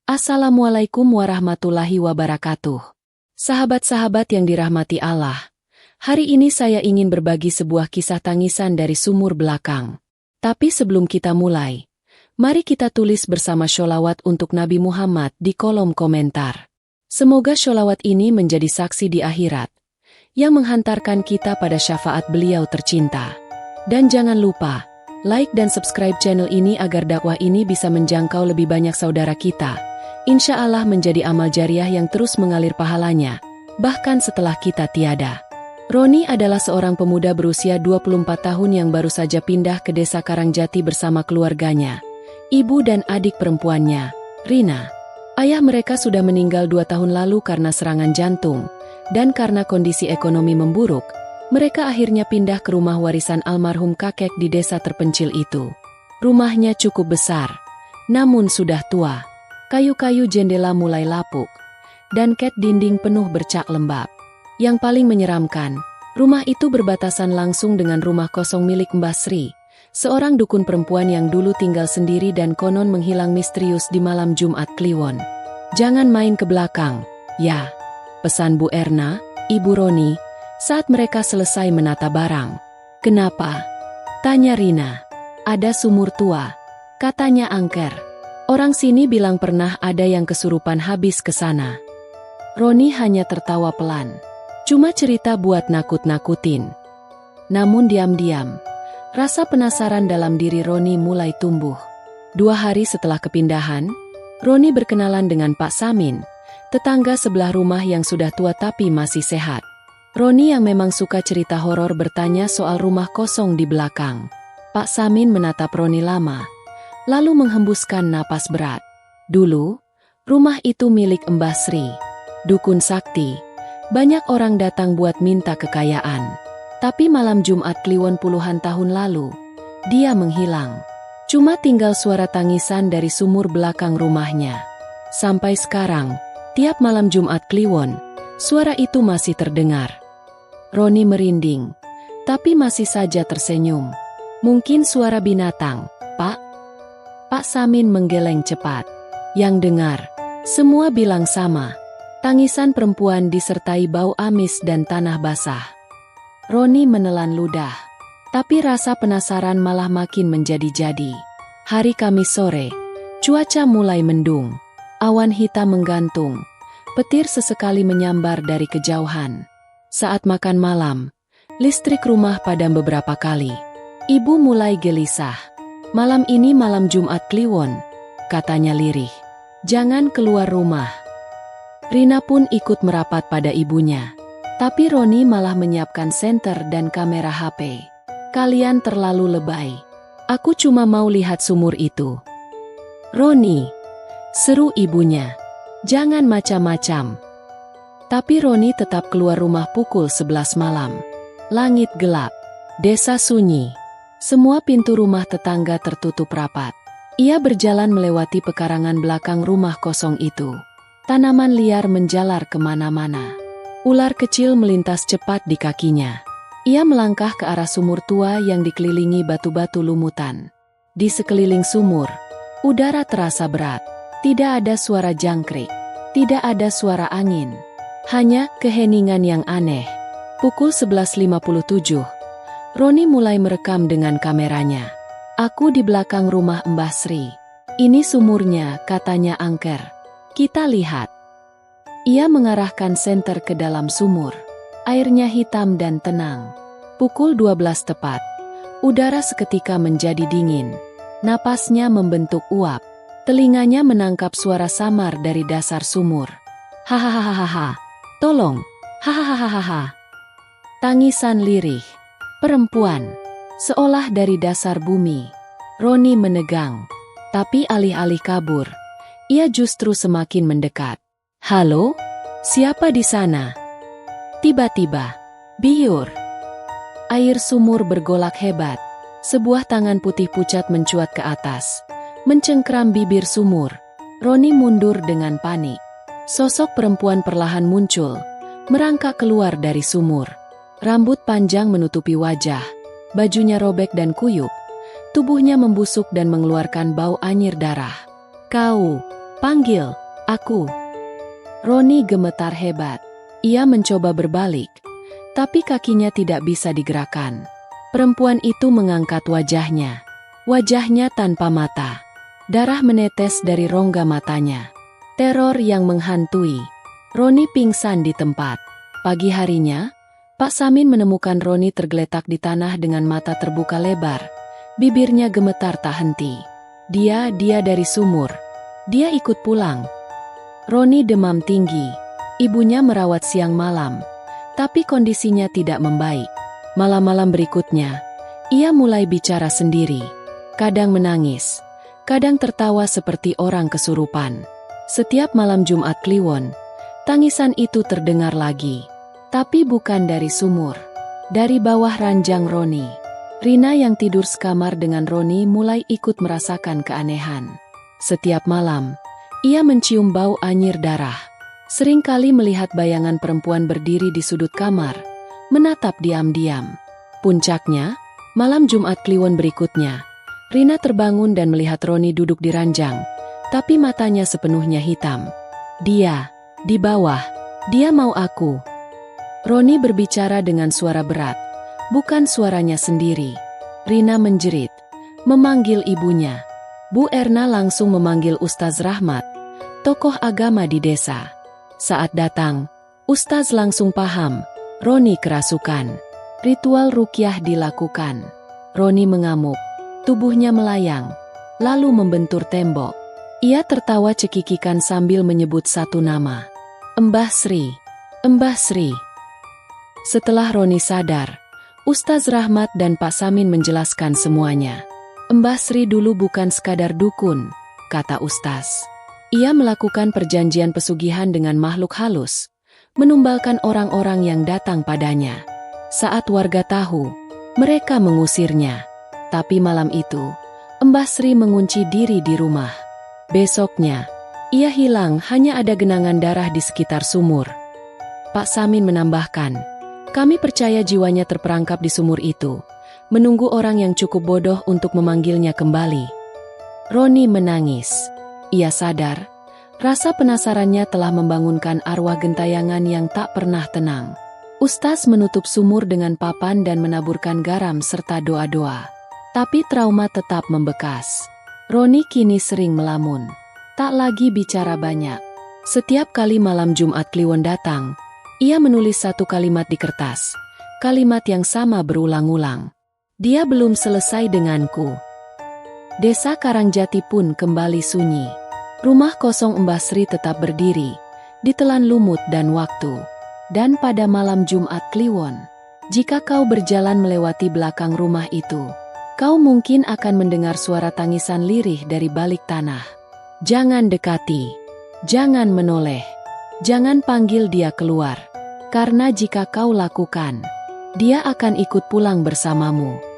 Assalamualaikum warahmatullahi wabarakatuh. Sahabat-sahabat yang dirahmati Allah, hari ini saya ingin berbagi sebuah kisah tangisan dari sumur belakang. Tapi sebelum kita mulai, mari kita tulis bersama sholawat untuk Nabi Muhammad di kolom komentar. Semoga sholawat ini menjadi saksi di akhirat, yang menghantarkan kita pada syafaat beliau tercinta. Dan jangan lupa, like dan subscribe channel ini agar dakwah ini bisa menjangkau lebih banyak saudara kita. Insya Allah menjadi amal jariah yang terus mengalir pahalanya, bahkan setelah kita tiada. Roni adalah seorang pemuda berusia 24 tahun yang baru saja pindah ke desa Karangjati bersama keluarganya, ibu dan adik perempuannya, Rina. Ayah mereka sudah meninggal 2 tahun lalu karena serangan jantung, dan karena kondisi ekonomi memburuk, mereka akhirnya pindah ke rumah warisan almarhum kakek di desa terpencil itu. Rumahnya cukup besar, namun sudah tua. Kayu-kayu jendela mulai lapuk, dan cat dinding penuh bercak lembab. Yang paling menyeramkan, rumah itu berbatasan langsung dengan rumah kosong milik Mbah Sri, seorang dukun perempuan yang dulu tinggal sendiri dan konon menghilang misterius di malam Jumat Kliwon. Jangan main ke belakang, ya, pesan Bu Erna, Ibu Roni, saat mereka selesai menata barang. Kenapa? Tanya Rina. Ada sumur tua, katanya angker. Orang sini bilang pernah ada yang kesurupan habis ke sana. Roni hanya tertawa pelan. Cuma cerita buat nakut-nakutin. Namun diam-diam, rasa penasaran dalam diri Roni mulai tumbuh. 2 hari setelah kepindahan, Roni berkenalan dengan Pak Samin, tetangga sebelah rumah yang sudah tua tapi masih sehat. Roni yang memang suka cerita horor bertanya soal rumah kosong di belakang. Pak Samin menatap Roni lama, lalu menghembuskan napas berat. Dulu, rumah itu milik Mbah Sri, dukun sakti. Banyak orang datang buat minta kekayaan. Tapi malam Jumat Kliwon puluhan tahun lalu, dia menghilang. Cuma tinggal suara tangisan dari sumur belakang rumahnya. Sampai sekarang, tiap malam Jumat Kliwon, suara itu masih terdengar. Roni merinding, tapi masih saja tersenyum. Mungkin suara binatang, Pak? Pak Samin menggeleng cepat. Yang dengar, semua bilang sama. Tangisan perempuan disertai bau amis dan tanah basah. Roni menelan ludah. Tapi rasa penasaran malah makin menjadi-jadi. Hari Kamis sore, cuaca mulai mendung. Awan hitam menggantung. Petir sesekali menyambar dari kejauhan. Saat makan malam, listrik rumah padam beberapa kali. Ibu mulai gelisah. Malam ini malam Jumat Kliwon, katanya lirih. Jangan keluar rumah. Rina pun ikut merapat pada ibunya. Tapi Roni malah menyiapkan senter dan kamera HP. Kalian terlalu lebay. Aku cuma mau lihat sumur itu. Roni, seru ibunya. Jangan macam-macam. Tapi Roni tetap keluar rumah pukul 11 malam. Langit gelap. Desa sunyi. Semua pintu rumah tetangga tertutup rapat. Ia berjalan melewati pekarangan belakang rumah kosong itu. Tanaman liar menjalar kemana-mana. Ular kecil melintas cepat di kakinya. Ia melangkah ke arah sumur tua yang dikelilingi batu-batu lumutan. Di sekeliling sumur, udara terasa berat. Tidak ada suara jangkrik. Tidak ada suara angin. Hanya keheningan yang aneh. Pukul 11.57. Roni mulai merekam dengan kameranya. Aku di belakang rumah Mbah Sri. Ini sumurnya, katanya angker. Kita lihat. Ia mengarahkan senter ke dalam sumur. Airnya hitam dan tenang. Pukul 12 tepat. Udara seketika menjadi dingin. Napasnya membentuk uap. Telinganya menangkap suara samar dari dasar sumur. Hahaha. Tolong. Hahaha. Tangisan lirih. Perempuan, seolah dari dasar bumi. Roni menegang, tapi alih-alih kabur, ia justru semakin mendekat. Halo? Siapa di sana? Tiba-tiba, biur. Air sumur bergolak hebat. Sebuah tangan putih pucat mencuat ke atas, mencengkram bibir sumur. Roni mundur dengan panik. Sosok perempuan perlahan muncul, merangkak keluar dari sumur. Rambut panjang menutupi wajah, bajunya robek dan kuyup, tubuhnya membusuk dan mengeluarkan bau anyir darah. Kau, Panggil, aku. Roni gemetar hebat. Ia mencoba berbalik, tapi kakinya tidak bisa digerakkan. Perempuan itu mengangkat wajahnya. Wajahnya tanpa mata. Darah menetes dari rongga matanya. Teror yang menghantui. Roni pingsan di tempat. Pagi harinya, Pak Samin menemukan Roni tergeletak di tanah dengan mata terbuka lebar. Bibirnya gemetar tak henti. Dia dari sumur. Dia ikut pulang. Roni demam tinggi. Ibunya merawat siang malam. Tapi kondisinya tidak membaik. Malam-malam berikutnya, ia mulai bicara sendiri. Kadang menangis. Kadang tertawa seperti orang kesurupan. Setiap malam Jumat Kliwon, tangisan itu terdengar lagi. Tapi bukan dari sumur. Dari bawah ranjang Roni. Rina yang tidur sekamar dengan Roni mulai ikut merasakan keanehan. Setiap malam, ia mencium bau anyir darah. Seringkali melihat bayangan perempuan berdiri di sudut kamar, menatap diam-diam. Puncaknya, malam Jumat Kliwon berikutnya, Rina terbangun dan melihat Roni duduk di ranjang, tapi matanya sepenuhnya hitam. Dia, di bawah, dia mau aku. Roni berbicara dengan suara berat, bukan suaranya sendiri. Rina menjerit, memanggil ibunya. Bu Erna langsung memanggil Ustaz Rahmat, tokoh agama di desa. Saat datang, Ustaz langsung paham, Roni kerasukan. Ritual rukyah dilakukan. Roni mengamuk, tubuhnya melayang, lalu membentur tembok. Ia tertawa cekikikan sambil menyebut satu nama. Mbah Sri, Mbah Sri. Setelah Roni sadar, Ustaz Rahmat dan Pak Samin menjelaskan semuanya. Mbah Sri dulu bukan sekadar dukun, kata Ustaz. Ia melakukan perjanjian pesugihan dengan makhluk halus, menumbalkan orang-orang yang datang padanya. Saat warga tahu, mereka mengusirnya. Tapi malam itu, Mbah Sri mengunci diri di rumah. Besoknya, ia hilang, hanya ada genangan darah di sekitar sumur. Pak Samin menambahkan, kami percaya jiwanya terperangkap di sumur itu, menunggu orang yang cukup bodoh untuk memanggilnya kembali. Roni menangis. Ia sadar, rasa penasarannya telah membangunkan arwah gentayangan yang tak pernah tenang. Ustaz menutup sumur dengan papan dan menaburkan garam serta doa-doa. Tapi trauma tetap membekas. Roni kini sering melamun. Tak lagi bicara banyak. Setiap kali malam Jumat Kliwon datang, ia menulis satu kalimat di kertas. Kalimat yang sama berulang-ulang. Dia belum selesai denganku. Desa Karangjati pun kembali sunyi. Rumah kosong Mbah Sri tetap berdiri, ditelan lumut dan waktu. Dan pada malam Jumat Kliwon, jika kau berjalan melewati belakang rumah itu, kau mungkin akan mendengar suara tangisan lirih dari balik tanah. Jangan dekati, jangan menoleh, jangan panggil dia keluar. Karena jika kau lakukan, dia akan ikut pulang bersamamu.